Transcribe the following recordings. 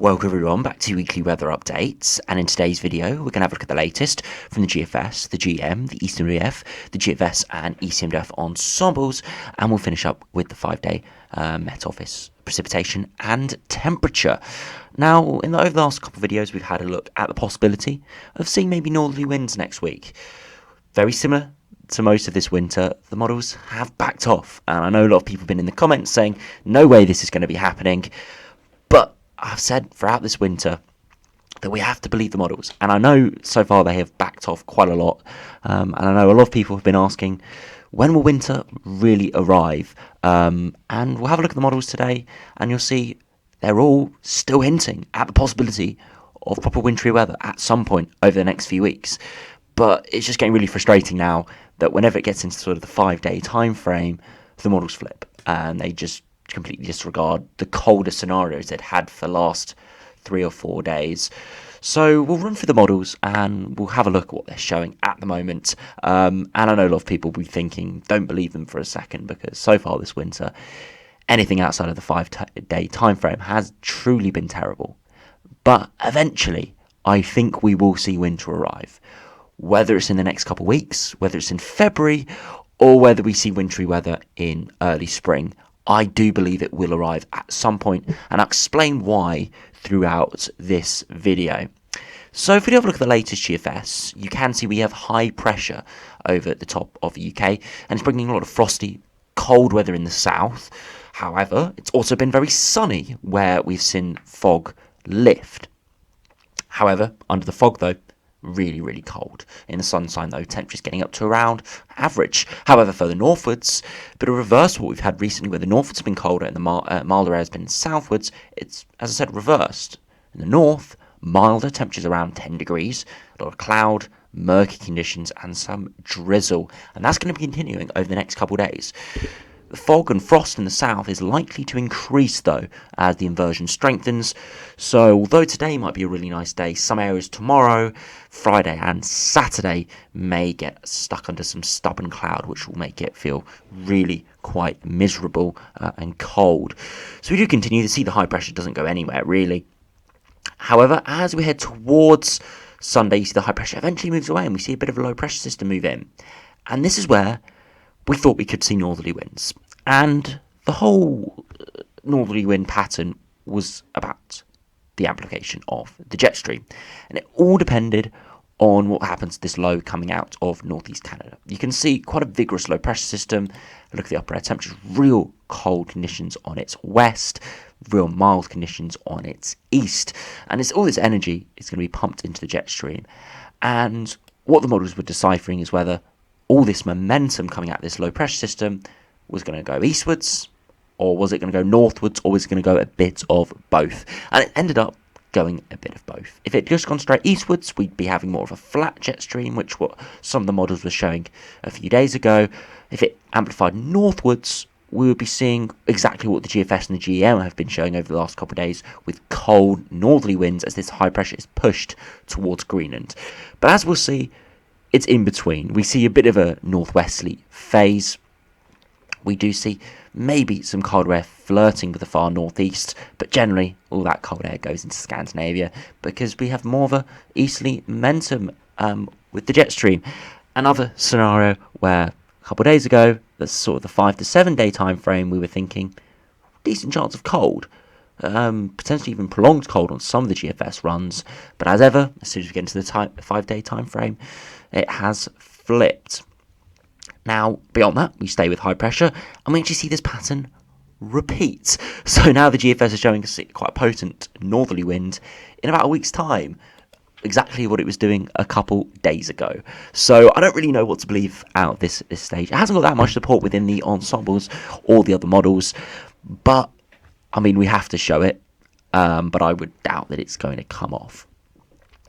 Welcome everyone back to Weekly Weather Updates, and in today's video we're going to have a look at the latest from the GFS, the GM, the ECMWF, the GFS and ECMWF Ensembles, and we'll finish up with the 5-day Met Office precipitation and temperature. Now, over the last couple of videos we've had a look at the possibility of seeing maybe northerly winds next week. Very similar to most of this winter, the models have backed off, and I know a lot of people have been in the comments saying no way this is going to be happening, but I've said throughout this winter that we have to believe the models, and I know so far they have backed off quite a lot, and I know a lot of people have been asking when will winter really arrive, and we'll have a look at the models today and you'll see they're all still hinting at the possibility of proper wintry weather at some point over the next few weeks. But it's just getting really frustrating now that whenever it gets into sort of the 5-day time frame, the models flip and they just completely disregard the colder scenarios they'd had for the last 3 or 4 days. So we'll run through the models and we'll have a look at what they're showing at the moment. And I know a lot of people will be thinking, don't believe them for a second, because so far this winter, anything outside of the 5-day time frame has truly been terrible. But eventually, I think we will see winter arrive. Whether it's in the next couple of weeks, whether it's in February, or whether we see wintry weather in early spring, I do believe it will arrive at some point, and I'll explain why throughout this video. So if we have a look at the latest GFS, you can see we have high pressure over the top of the UK, and it's bringing a lot of frosty, cold weather in the south. However, it's also been very sunny, where we've seen fog lift. However, under the fog though, really cold. In the sunshine though, temperatures getting up to around average. However, further northwards, a bit of reverse what we've had recently, where the northwards have been colder and the milder air has been southwards. It's, as I said, reversed. In the north, milder, temperatures around 10 degrees, a lot of cloud, murky conditions and some drizzle, and that's going to be continuing over the next couple of days. The fog and frost in the south is likely to increase though as the inversion strengthens, so although today might be a really nice day, some areas tomorrow, Friday and Saturday may get stuck under some stubborn cloud, which will make it feel really quite miserable and cold. So we do continue to see the high pressure doesn't go anywhere really. However, as we head towards Sunday, you see the high pressure eventually moves away and we see a bit of a low pressure system move in, and this is where we thought we could see northerly winds, and the whole northerly wind pattern was about the amplification of the jet stream, and it all depended on what happens to this low coming out of northeast Canada. You can see quite a vigorous low pressure system. Look at the upper air temperatures, real cold conditions on its west, real mild conditions on its east, and it's all this energy is going to be pumped into the jet stream, and what the models were deciphering is whether all this momentum coming out of this low pressure system was going to go eastwards, or was it going to go northwards, or was it going to go a bit of both? And it ended up going a bit of both. If it had just gone straight eastwards, we'd be having more of a flat jet stream, which what some of the models were showing a few days ago. If it amplified northwards, we would be seeing exactly what the GFS and the GEM have been showing over the last couple of days, with cold northerly winds as this high pressure is pushed towards Greenland. But as we'll see, it's in between. We see a bit of a northwesterly phase. We do see maybe some cold air flirting with the far northeast, but generally all that cold air goes into Scandinavia because we have more of a easterly momentum with the jet stream. Another scenario where a couple of days ago, that's sort of the 5 to 7 day time frame, we were thinking decent chance of cold. Potentially even prolonged cold on some of the GFS runs, but as ever, as soon as we get into the 5-day time frame, it has flipped. Now, beyond that, we stay with high pressure, and we actually see this pattern repeat. So now the GFS is showing us quite a potent northerly wind in about a week's time, exactly what it was doing a couple days ago. So I don't really know what to believe out this stage. It hasn't got that much support within the ensembles or the other models, but I mean, we have to show it, but I would doubt that it's going to come off.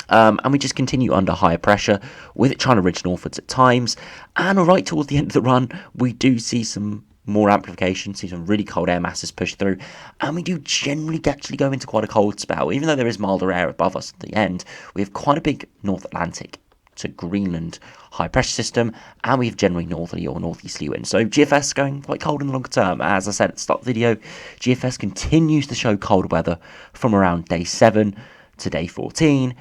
And we just continue under higher pressure, with it trying to ridge northwards at times, and right towards the end of the run, we do see some more amplification, see some really cold air masses push through, and we do generally actually go into quite a cold spell. Even though there is milder air above us at the end, we have quite a big North Atlantic to Greenland high pressure system, and we have generally northerly or northeasterly winds. So GFS going quite cold in the longer term. As I said at the start of the video, GFS continues to show cold weather from around day 7 to day 14,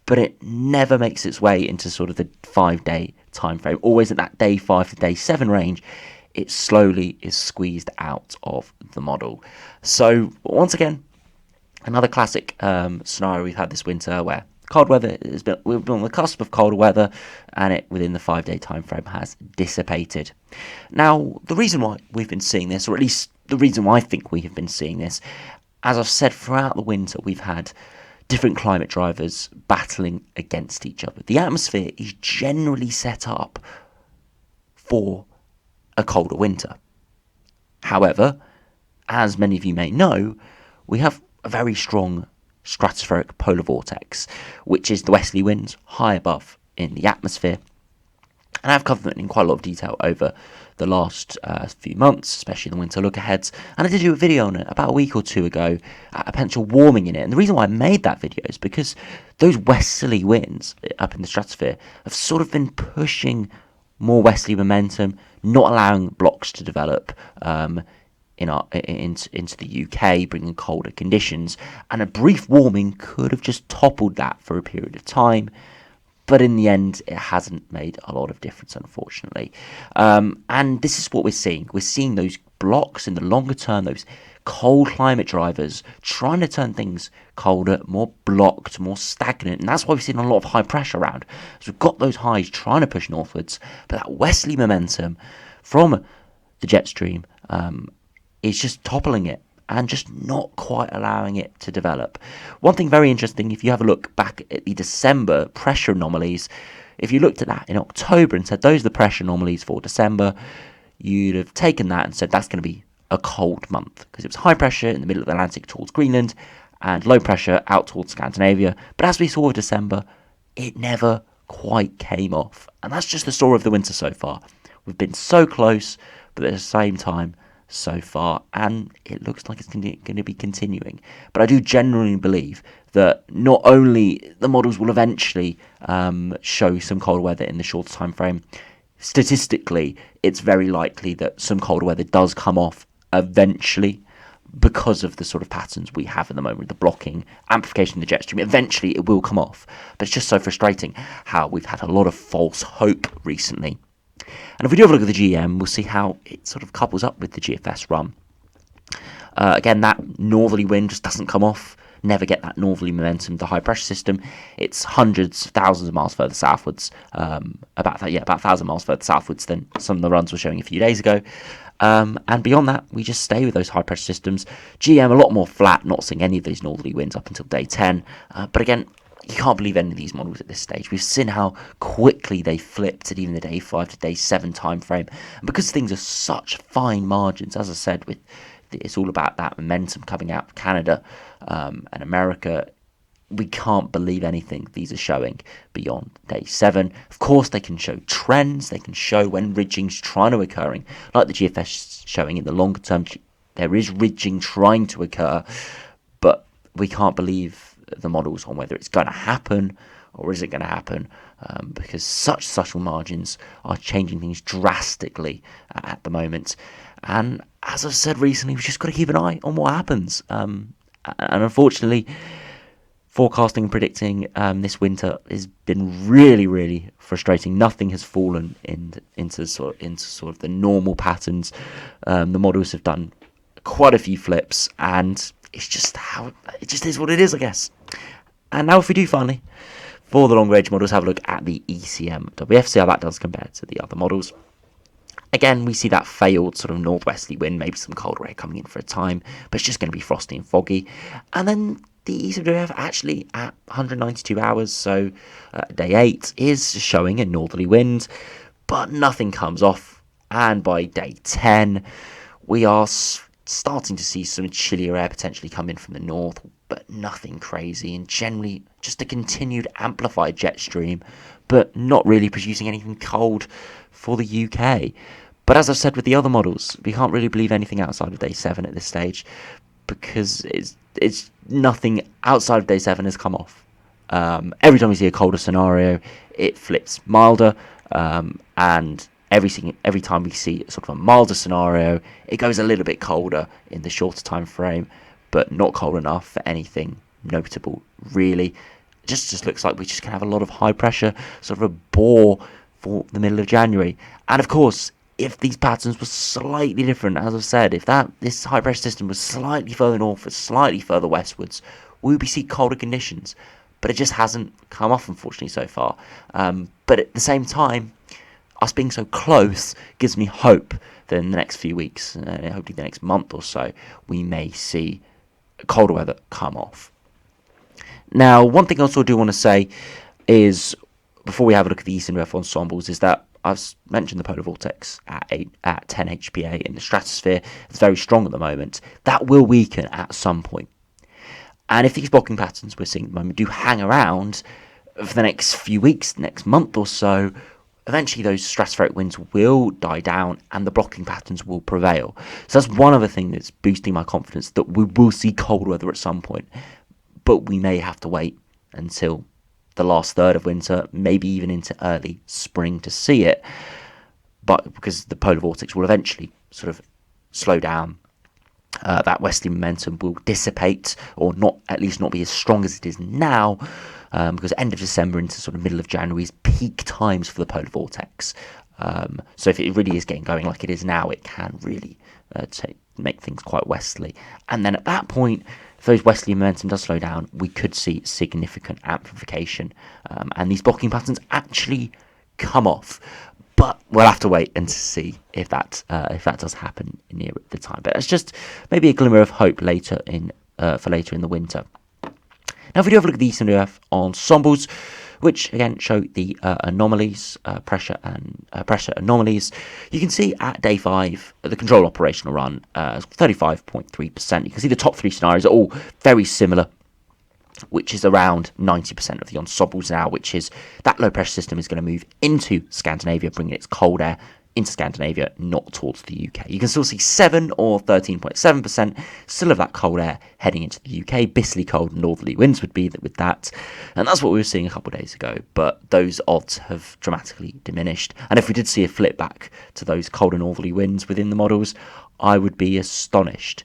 but it never makes its way into sort of the 5-day time frame. Always at that day 5 to day 7 range, it slowly is squeezed out of the model. So once again, another classic scenario we've had this winter where cold weather we've been on the cusp of colder weather, and it within the 5-day time frame has dissipated. Now, the reason why we've been seeing this, or at least the reason why I think we have been seeing this, as I've said throughout the winter, we've had different climate drivers battling against each other. The atmosphere is generally set up for a colder winter. However, as many of you may know, we have a very strong stratospheric polar vortex, which is the westerly winds high above in the atmosphere. And I've covered it in quite a lot of detail over the last few months, especially the winter look-aheads. And I did do a video on it about a week or two ago, a potential warming in it. And the reason why I made that video is because those westerly winds up in the stratosphere have sort of been pushing more westerly momentum, not allowing blocks to develop into the UK, bringing colder conditions, and a brief warming could have just toppled that for a period of time, but in the end it hasn't made a lot of difference, unfortunately. And this is what we're seeing those blocks in the longer term, those cold climate drivers trying to turn things colder, more blocked, more stagnant, and that's why we've seen a lot of high pressure around. So we've got those highs trying to push northwards, but that westerly momentum from the jet stream is just toppling it and just not quite allowing it to develop. One thing very interesting, if you have a look back at the December pressure anomalies, if you looked at that in October and said those are the pressure anomalies for December, you'd have taken that and said that's going to be a cold month, because it was high pressure in the middle of the Atlantic towards Greenland and low pressure out towards Scandinavia. But as we saw with December, it never quite came off. And that's just the story of the winter so far. We've been so close, but at the same time, so far, and it looks like it's going to be continuing. But I do genuinely believe that not only the models will eventually show some colder weather in the shorter time frame, statistically it's very likely that some colder weather does come off eventually, because of the sort of patterns we have at the moment, the blocking, amplification of the jet stream. Eventually it will come off, but it's just so frustrating how we've had a lot of false hope recently. And if we do have a look at the GM, we'll see how it sort of couples up with the GFS run. Again, that northerly wind just doesn't come off. Never get that northerly momentum. The high pressure system, it's hundreds, thousands of miles further southwards. About 1,000 miles further southwards than some of the runs were showing a few days ago. And beyond that, we just stay with those high pressure systems. GM a lot more flat, not seeing any of those northerly winds up until day 10. But again, you can't believe any of these models at this stage. We've seen how quickly they flipped at even the day 5 to day 7 time frame. And because things are such fine margins, as I said, it's all about that momentum coming out of Canada and America, we can't believe anything these are showing beyond day 7. Of course, they can show trends. They can show when ridging's trying to occurring, like the GFS showing in the longer term. There is ridging trying to occur, but we can't believe the models on whether it's going to happen or is it going to happen, because such subtle margins are changing things drastically at the moment. And as I've said recently, we've just got to keep an eye on what happens. And unfortunately, forecasting and predicting this winter has been really, really frustrating. Nothing has fallen into sort of the normal patterns. The models have done quite a few flips, and it just is what it is, I guess. And now if we do finally, for the long range models, have a look at the ECMWF, see how that does compare to the other models. Again, we see that failed sort of northwesterly wind, maybe some colder air coming in for a time, but it's just going to be frosty and foggy. And then the ECMWF actually at 192 hours, so day 8, is showing a northerly wind, but nothing comes off. And by day 10, we are starting to see some chillier air potentially come in from the north, but nothing crazy, and generally just a continued amplified jet stream, but not really producing anything cold for the UK. But as I've said with the other models, we can't really believe anything outside of day 7 at this stage, because it's nothing outside of day 7 has come off. Every time we see a colder scenario, it flips milder, and every time we see sort of a milder scenario, it goes a little bit colder in the shorter time frame, but not cold enough for anything notable, really. It just looks like we just can have a lot of high pressure, sort of a bore for the middle of January. And of course, if these patterns were slightly different, as I've said, if this high pressure system was slightly further north or slightly further westwards, we would be seeing colder conditions. But it just hasn't come off, unfortunately, so far. But at the same time, us being so close gives me hope that in the next few weeks, hopefully the next month or so, we may see colder weather come off. Now, one thing I also do want to say is, before we have a look at the ECMWF Ensembles, is that I've mentioned the polar vortex at 10 HPA in the stratosphere. It's very strong at the moment. That will weaken at some point. And if these blocking patterns we're seeing at the moment do hang around for the next few weeks, next month or so, eventually those stratospheric winds will die down and the blocking patterns will prevail. So that's one other thing that's boosting my confidence that we will see cold weather at some point. But we may have to wait until the last third of winter, maybe even into early spring to see it. But because the polar vortex will eventually sort of slow down, that westerly momentum will dissipate, or at least not be as strong as it is now, because end of December into sort of middle of January is peak times for the polar vortex. So if it really is getting going like it is now, it can really make things quite westerly. And then at that point, if those westerly momentum does slow down, we could see significant amplification, and these blocking patterns actually come off. But we'll have to wait and see if that does happen near the time. But it's just maybe a glimmer of hope later for later in the winter. Now, if we do have a look at the ECMWF Ensembles, which again show the anomalies, pressure anomalies, you can see at day 5 the control operational run, 35.3%. You can see the top 3 scenarios are all very similar, which is around 90% of the ensembles now, which is that low pressure system is going to move into Scandinavia, bringing its cold air into Scandinavia, not towards the UK. You can still see 7 or 13.7% still of that cold air heading into the UK. Bitterly cold northerly winds would be with that. And that's what we were seeing a couple of days ago. But those odds have dramatically diminished. And if we did see a flip back to those colder northerly winds within the models, I would be astonished.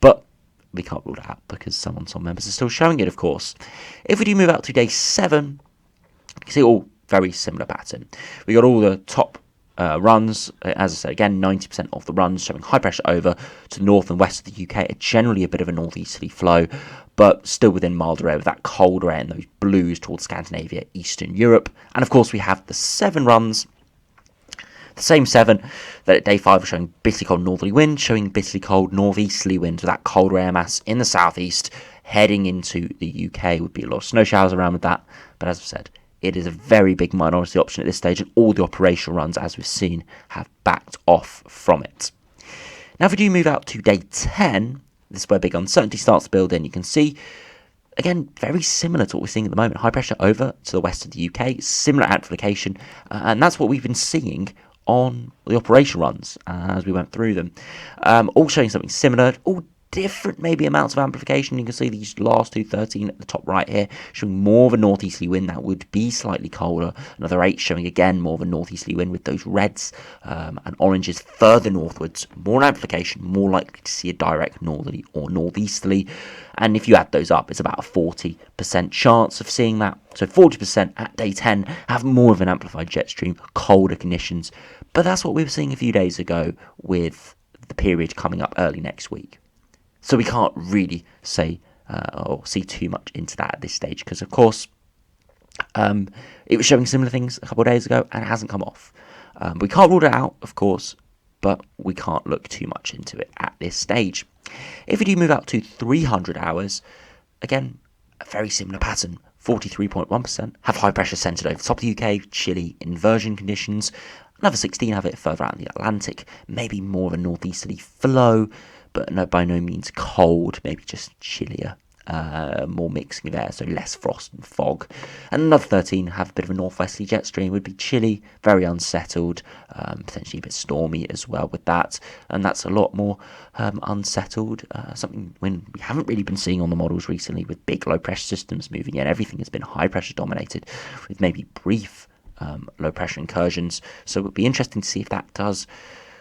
But we can't rule it out because some ensemble members are still showing it, of course. If we do move out to day 7, you can see all very similar pattern. We got all the top runs, as I said again, 90% of the runs showing high pressure over to the north and west of the UK, are generally a bit of a northeasterly flow, but still within milder air with that colder air and those blues towards Scandinavia, Eastern Europe. And of course we have the 7 runs, the same 7 that at day 5 are showing bitterly cold northerly winds, showing bitterly cold northeasterly winds with that colder air mass in the southeast heading into the UK. Would be a lot of snow showers around with that, but as I've said, it is a very big minority option at this stage, and all the operational runs, as we've seen, have backed off from it. Now, if we do move out to day 10, this is where big uncertainty starts to build in. You can see, again, very similar to what we're seeing at the moment. High pressure over to the west of the UK, similar amplification, and that's what we've been seeing on the operational runs as we went through them. All showing something similar, all different maybe amounts of amplification. You can see these last 13 at the top right here showing more of a northeasterly wind that would be slightly colder. Another 8 showing again more of a northeasterly wind with those reds and oranges further northwards. More amplification, more likely to see a direct northerly or northeasterly. And if you add those up, it's about a 40% chance of seeing that. So 40% at day 10 have more of an amplified jet stream, colder conditions. But that's what we were seeing a few days ago with the period coming up early next week. So we can't really say or see too much into that at this stage because, of course, it was showing similar things a couple of days ago and it hasn't come off. We can't rule it out, of course, but we can't look too much into it at this stage. If we do move out to 300 hours, again, a very similar pattern. 43.1% have high pressure centred over the top of the UK, chilly inversion conditions. Another 16 have it further out in the Atlantic, maybe more of a northeasterly flow, but by no means cold, maybe just chillier more mixing of air, so less frost and fog. And another 13 have a bit of a northwesterly jet stream, would be chilly, very unsettled, potentially a bit stormy as well with that. And that's a lot more unsettled, something when we haven't really been seeing on the models recently, with big low pressure systems moving in. Everything has been high pressure dominated, with maybe brief low pressure incursions. So it would be interesting to see if that does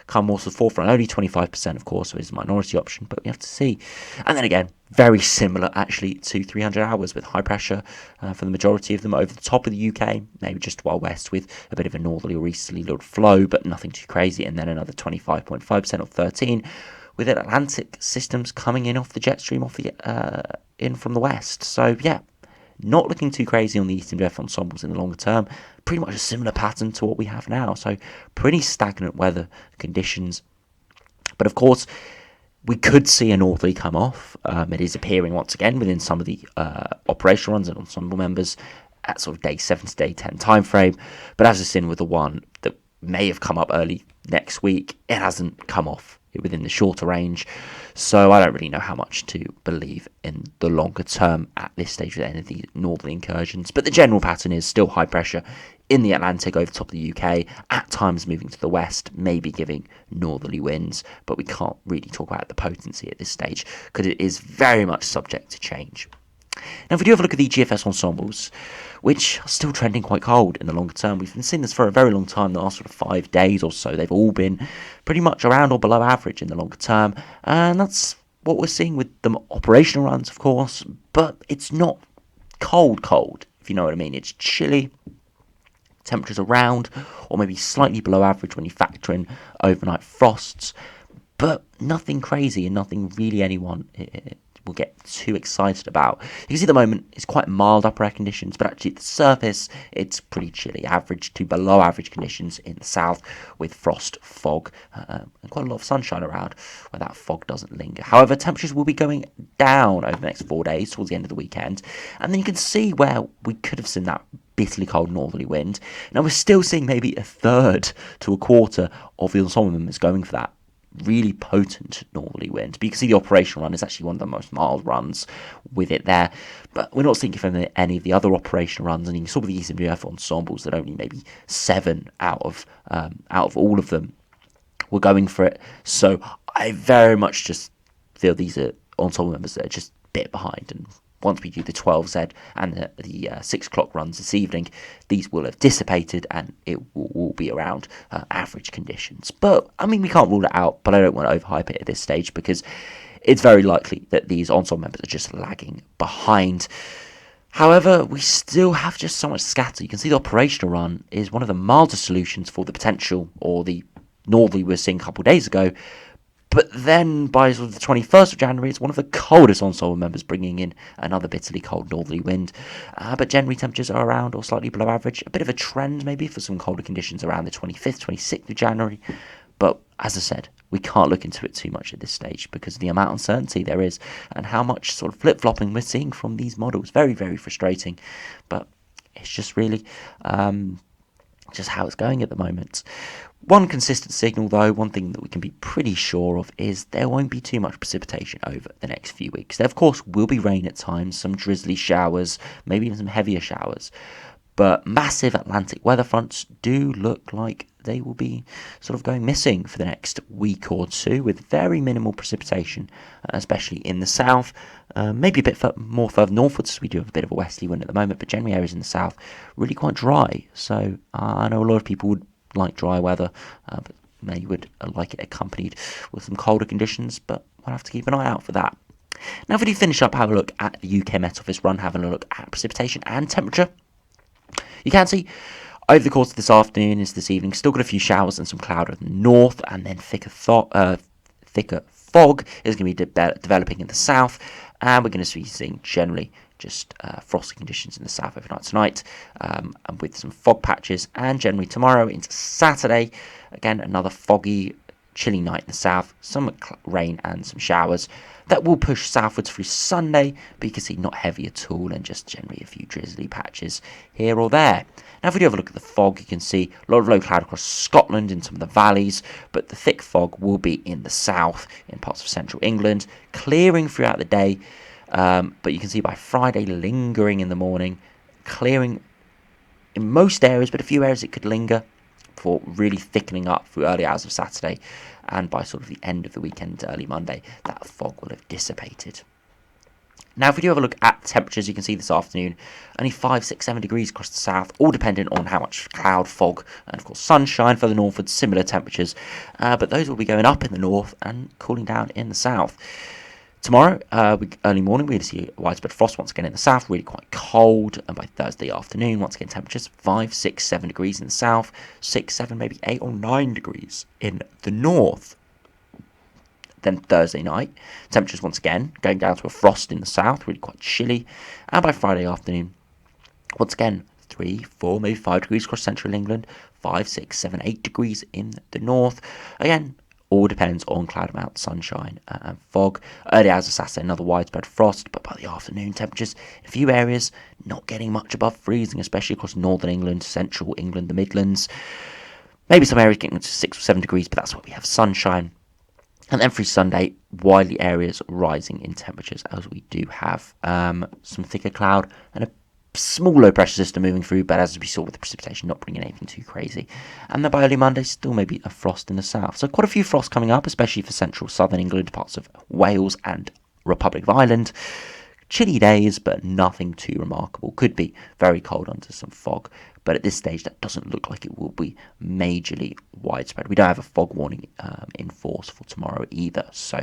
come more to the forefront. Only 25%, of course, so it's a minority option, but we have to see. And then again, very similar actually to 300 hours, with high pressure for the majority of them over the top of the UK, maybe just well west with a bit of a northerly or easterly little flow, but nothing too crazy. And then another 25.5% or 13 with Atlantic systems coming in off the jet stream, in from the west. So yeah, not looking too crazy on the ECMWF ensembles in the longer term. Pretty much a similar pattern to what we have now. So pretty stagnant weather conditions. But of course, we could see a northerly come off. It is appearing once again within some of the operational runs and ensemble members at sort of day 7 to day 10 time frame. But as I've seen with the one that may have come up early next week, it hasn't come off within the shorter range. So I don't really know how much to believe in the longer term at this stage with any of the northerly incursions. But the general pattern is still high pressure in the Atlantic over the top of the UK, at times moving to the west, maybe giving northerly winds, but we can't really talk about the potency at this stage because it is very much subject to change. Now, if we do have a look at the GFS ensembles, which are still trending quite cold in the longer term, we've been seeing this for a very long time, the last sort of 5 days or so. They've all been pretty much around or below average in the longer term, and that's what we're seeing with the operational runs, of course, but it's not cold, if you know what I mean. It's chilly, temperatures around or maybe slightly below average when you factor in overnight frosts, but nothing crazy and nothing really anyone will get too excited about. You can see at the moment it's quite mild upper air conditions, but actually at the surface it's pretty chilly, average to below average conditions in the south, with frost, fog, and quite a lot of sunshine around where that fog doesn't linger. However, temperatures will be going down over the next 4 days towards the end of the weekend, and then you can see where we could have seen that bitterly cold northerly wind. Now we're still seeing maybe a third to a quarter of the ensemble members going for that really potent northerly wind. But you can see the operational run is actually one of the most mild runs with it there. But we're not seeing it from any of the other operational runs, and you saw with the ECMWF ensembles that only maybe 7 out of all of them were going for it. So I very much just feel these are ensemble members that are just a bit behind, and once we do the 12Z and the 6 o'clock runs this evening, these will have dissipated and it will be around average conditions. But, I mean, we can't rule it out, but I don't want to overhype it at this stage because it's very likely that these ensemble members are just lagging behind. However, we still have just so much scatter. You can see the operational run is one of the milder solutions for the potential or the northerly we were seeing a couple of days ago. But then by sort of the 21st of January, it's one of the coldest ensemble members, bringing in another bitterly cold northerly wind. But generally temperatures are around or slightly below average. A bit of a trend maybe for some colder conditions around the 25th, 26th of January. But as I said, we can't look into it too much at this stage because of the amount of uncertainty there is and how much sort of flip-flopping we're seeing from these models. Very, very frustrating. But it's just really just how it's going at the moment. One consistent signal, though, one thing that we can be pretty sure of, is there won't be too much precipitation over the next few weeks. There, of course, will be rain at times, some drizzly showers, maybe even some heavier showers. But massive Atlantic weather fronts do look like they will be sort of going missing for the next week or two, with very minimal precipitation, especially in the south. Maybe a bit more further northwards. We do have a bit of a westerly wind at the moment, but generally areas in the south really quite dry. So I know a lot of people would like dry weather, but they would like it accompanied with some colder conditions, but we'll have to keep an eye out for that. Now, if we do finish up, have a look at the UK Met Office run, having a look at precipitation and temperature. You can see over the course of this afternoon is this evening, still got a few showers and some cloud in the north, and then thicker fog is going to be developing in the south, and we're going to be seeing generally just frosty conditions in the south overnight tonight, and with some fog patches, and generally tomorrow into Saturday, again another foggy, chilly night in the south, some rain and some showers. That will push southwards through Sunday, but you can see not heavy at all, and just generally a few drizzly patches here or there. Now, if we do have a look at the fog, you can see a lot of low cloud across Scotland in some of the valleys, but the thick fog will be in the south, in parts of central England, clearing throughout the day, But you can see by Friday lingering in the morning, clearing in most areas, but a few areas it could linger before really thickening up through early hours of Saturday, and by sort of the end of the weekend to early Monday, that fog will have dissipated. Now, if we do have a look at temperatures, you can see this afternoon, only 5, 6, 7 degrees across the south, all dependent on how much cloud, fog, and of course sunshine further northwards, similar temperatures. But those will be going up in the north and cooling down in the south. Tomorrow, early morning, we're going to see widespread frost once again in the south, really quite cold. And by Thursday afternoon, once again, temperatures 5, 6, 7 degrees in the south, 6, 7, maybe 8 or 9 degrees in the north. Then Thursday night, temperatures once again going down to a frost in the south, really quite chilly. And by Friday afternoon, once again, 3, 4, maybe 5 degrees across central England, 5, 6, 7, 8 degrees in the north. Again, all depends on cloud amount, sunshine and fog. Early hours of Saturday, another widespread frost, but by the afternoon, temperatures in a few areas not getting much above freezing, especially across northern England, central England, the Midlands. Maybe some areas getting to 6 or 7 degrees, but that's where we have sunshine. And then through Sunday, widely areas rising in temperatures as we do have some thicker cloud and a small low pressure system moving through, but as we saw with the precipitation, not bringing anything too crazy. And then by early Monday, still maybe a frost in the south. So quite a few frosts coming up, especially for central southern England, parts of Wales and Republic of Ireland. Chilly days, but nothing too remarkable. Could be very cold under some fog, but at this stage that doesn't look like it will be majorly widespread. We don't have a fog warning in force for tomorrow either, so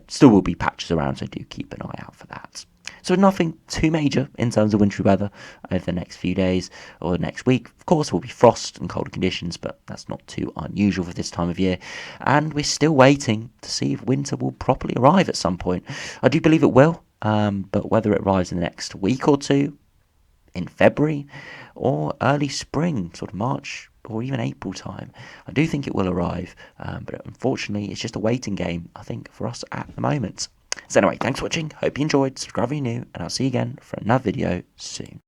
still will be patches around, so do keep an eye out for that. So nothing too major in terms of wintry weather over the next few days or the next week. Of course, will be frost and colder conditions, but that's not too unusual for this time of year. And we're still waiting to see if winter will properly arrive at some point. I do believe it will, but whether it arrives in the next week or two, in February, or early spring, sort of March or even April time, I do think it will arrive. But unfortunately, it's just a waiting game, I think, for us at the moment. So anyway, thanks for watching. Hope you enjoyed. Subscribe if you're new, and I'll see you again for another video soon.